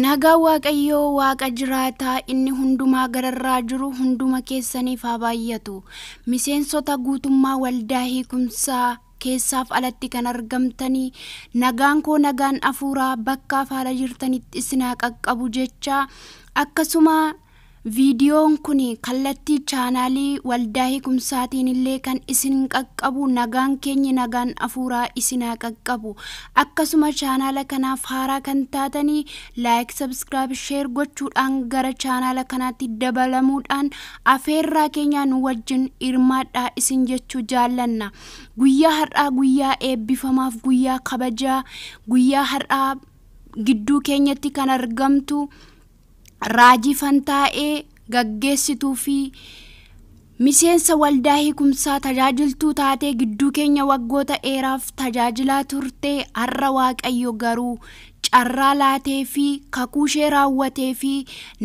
Nagaa Waaqayyoo Waaqa jiraataa inni hundumaa gararraa jiru hunduma keessaniif haa baay'atu. Miseensota guutummaa waldaa hiikumsaa keessaaf alatti kan argamtanii nagaan koo nagaan afuuraa bakka faala jirtanitti isin haa qaqqabu jecha akkasuma viidiyoon kun kallattii chaanaalii waldaa hiikumsaatiin illee kan isin qaqqabu nagaan keenya nagaan afuuraa isin haa qaqqabu. Akkasuma chaanaala kanaaf haaraa kan taatanii like subscribe share gochuudhaan gara chaanaala kanaatti dabalamuudhaan afeerraa keenya nu wajjin hirmaadhaa isin jechuu jaallanna. Guyyaa har'aa guyyaa eebbifamaaf guyyaa kabajaa guyyaa har'aa gidduu keenyatti kan argamtu Raajii Fantaa'ee gaggeessituu fi miseensa waldaa hiikumsaa tajaajiltuu taatee gidduu keenya waggoota dheeraaf tajaajilaa turte har'a Waaqayyo garuu carraa laatee fi kakuu ishee raawwatee fi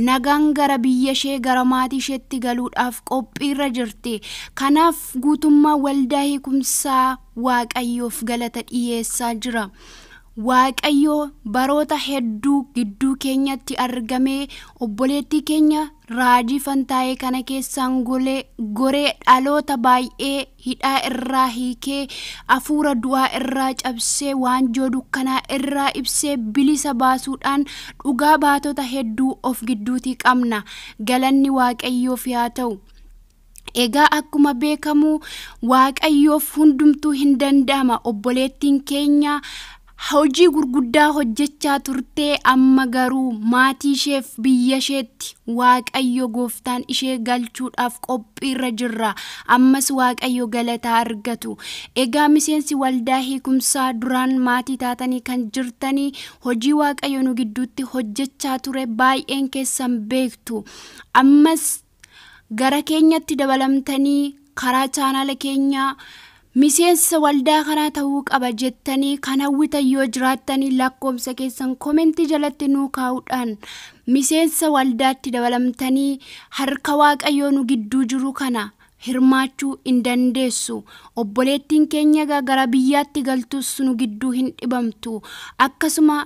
nagaan gara biyya ishee gara maatii isheetti galuudhaaf qophiirra jirti. Kanaaf guutummaa waldaa hiikumsaa Waaqayyoof galata dhiyeessaa jira. Waaqayyo baroota hedduu gidduu keenyatti argamee obboleettii keenya Raajii Fantaa'ee kana keessaan goree dhaloota baay'ee hidhaa irraa hiikee afuura du'aa irraa cabsee waanjoo dukkanaa irraa ibsee bilisa baasuudhaan dhugaa baatota hedduu of gidduutii qabna. Galanni Waaqayyoof haa ta'u. Egaa akkuma beekamu Waaqayyoof hundumtuu hin danda'ama. Obboleettiin keenya hojii gurguddaa hojjechaa turtee amma garuu maatii isheef biyya isheetti Waaqayyo gooftaan ishee galchuudhaaf qophiirra jirra. Ammas Waaqayyo galata argatu. Egaa miseensi waldaa hiikumsaa duraan maatii taatanii kan jirtanii hojii Waaqayyo nu gidduutti hojjechaa ture baay'een keessan beektu. Ammas gara keenyatti dabalamtanii karaa chaanaala keenyaa miseensa waldaa kanaa ta'uu qaba jettanii kan hawwitan yoo jiraattanii lakkoomsa keessan komentii jalatti nuu kaa'uudhaan miseensa waldaatti dabalamtanii harka Waaqayyoo nu gidduu jiru kana hirmaachuu hin dandeessu. Obboleettiin keenya gara biyyaatti galtus nu gidduu hin dhibamtu. Akkasuma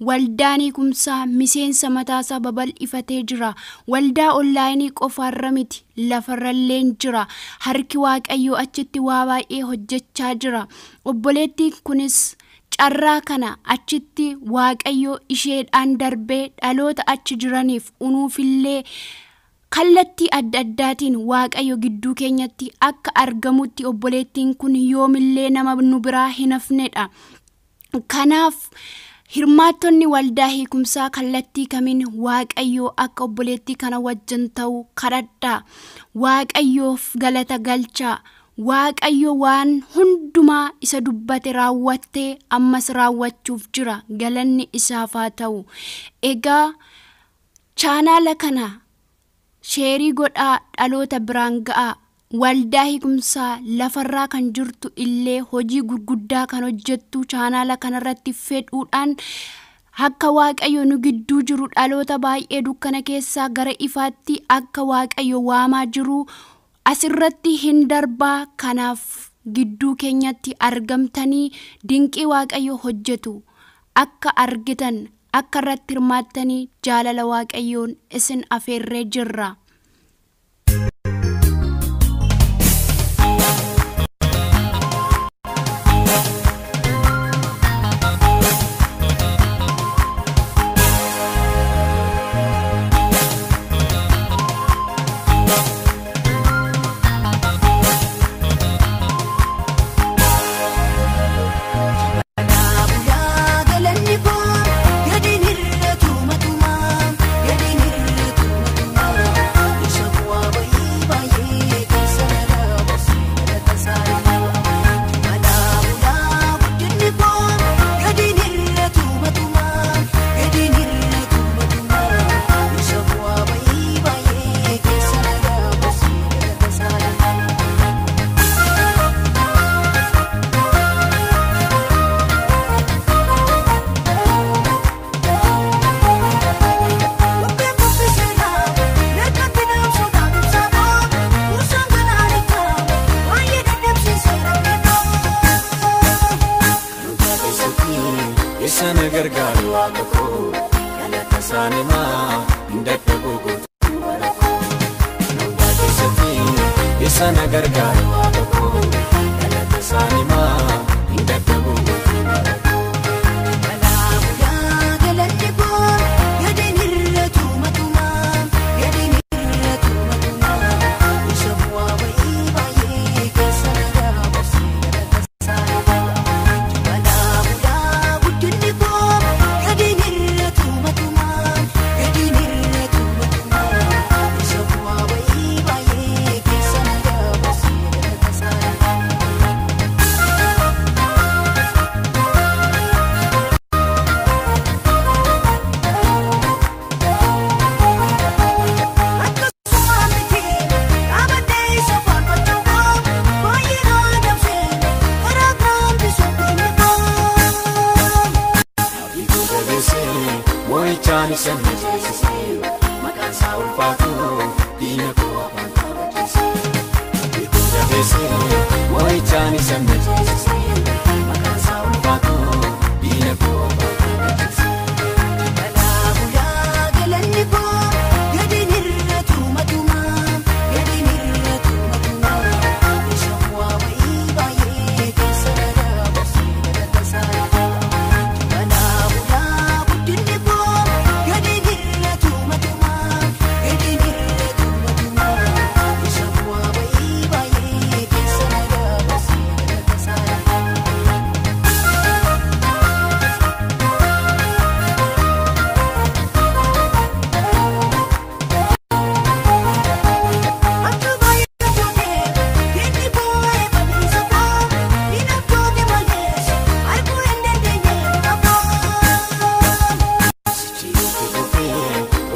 waldaan hiikumsaa miseensa mataasaa babal'ifatee jira. Waldaa onlaayinii qofaarra miti lafarrallee jira. Harki Waaqayyoo achitti waa baay'ee hojjechaa jira. Obboleettiin kunis carraa kana achitti Waaqayyoo isheedhaan darbee dhaloota achi jiraniif unuufillee kallattii adda addaatiin Waaqayyo gidduu keenyatti akka argamutti obboleettiin kun yoomillee nama nu biraa hin hafnedha. Kanaaf hirmaattonni waldaa hiikumsaa kallattii kamiin Waaqayyoo akka obboleettii kana wajjin ta'u kadhadhaa. Waaqayyoof galata galchaa. Waaqayyo waan hundumaa isa dubbate raawwattee ammas raawwachuuf jira. Galanni isaaf haa ta'u. Egaa chaanaala kana sheerii godhaa dhaloota biraan ga'aa. Waldaa hiikumsaa lafarraa kan jirtu illee hojii gurguddaa kan hojjettu chaanaala kanarratti fedhuudhaan akka Waaqayyo nu gidduu jiru dhaloota baay'ee dukkana keessaa gara ifaatti akka Waaqayyo waamaa jiru asirratti hin darbaa. Kanaaf gidduu keenyatti argamtanii dinqii Waaqayyo hojjetu akka argitan akka irratti hirmaattanii jaalala Waaqayyoon isin afeerree jirra. Sana gargaaru Waaqa koo galata sanima indadda gogotu barako nunda kesati isana gargaru abako galata sanima indadda gogotu barako Malabuya galatti ko yadinirratu matuma yadinirratu matuma ishawa bai baye kesana basi galata sanima Malabuya guddinni ko yadinirratu matuma yadinirratu matuma ishawa bai baye kesana basi galata sanima Moichani sanjesi makan saul patu dina ko apantasi ikuja besi moichani sanjesi makan saul patu dina ko apantasi Malabuya galatti ko yadinirratu matuma yadinirratu matuma ishawa bai baye kesana basi galata sanima Malabuya guddinni ko yadinirratu matuma yadinirratu matuma ishawa bai baye kesana basi galata sanima Attu baye jote keni boye babisa ko ina jote males arku endende nyabo Sichiti kofi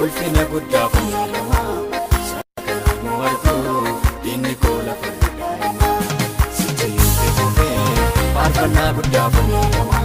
ulfina gudda fayalama sakaramu arku dini ko la fayalama Sichiti kofi parfana gudda fayalama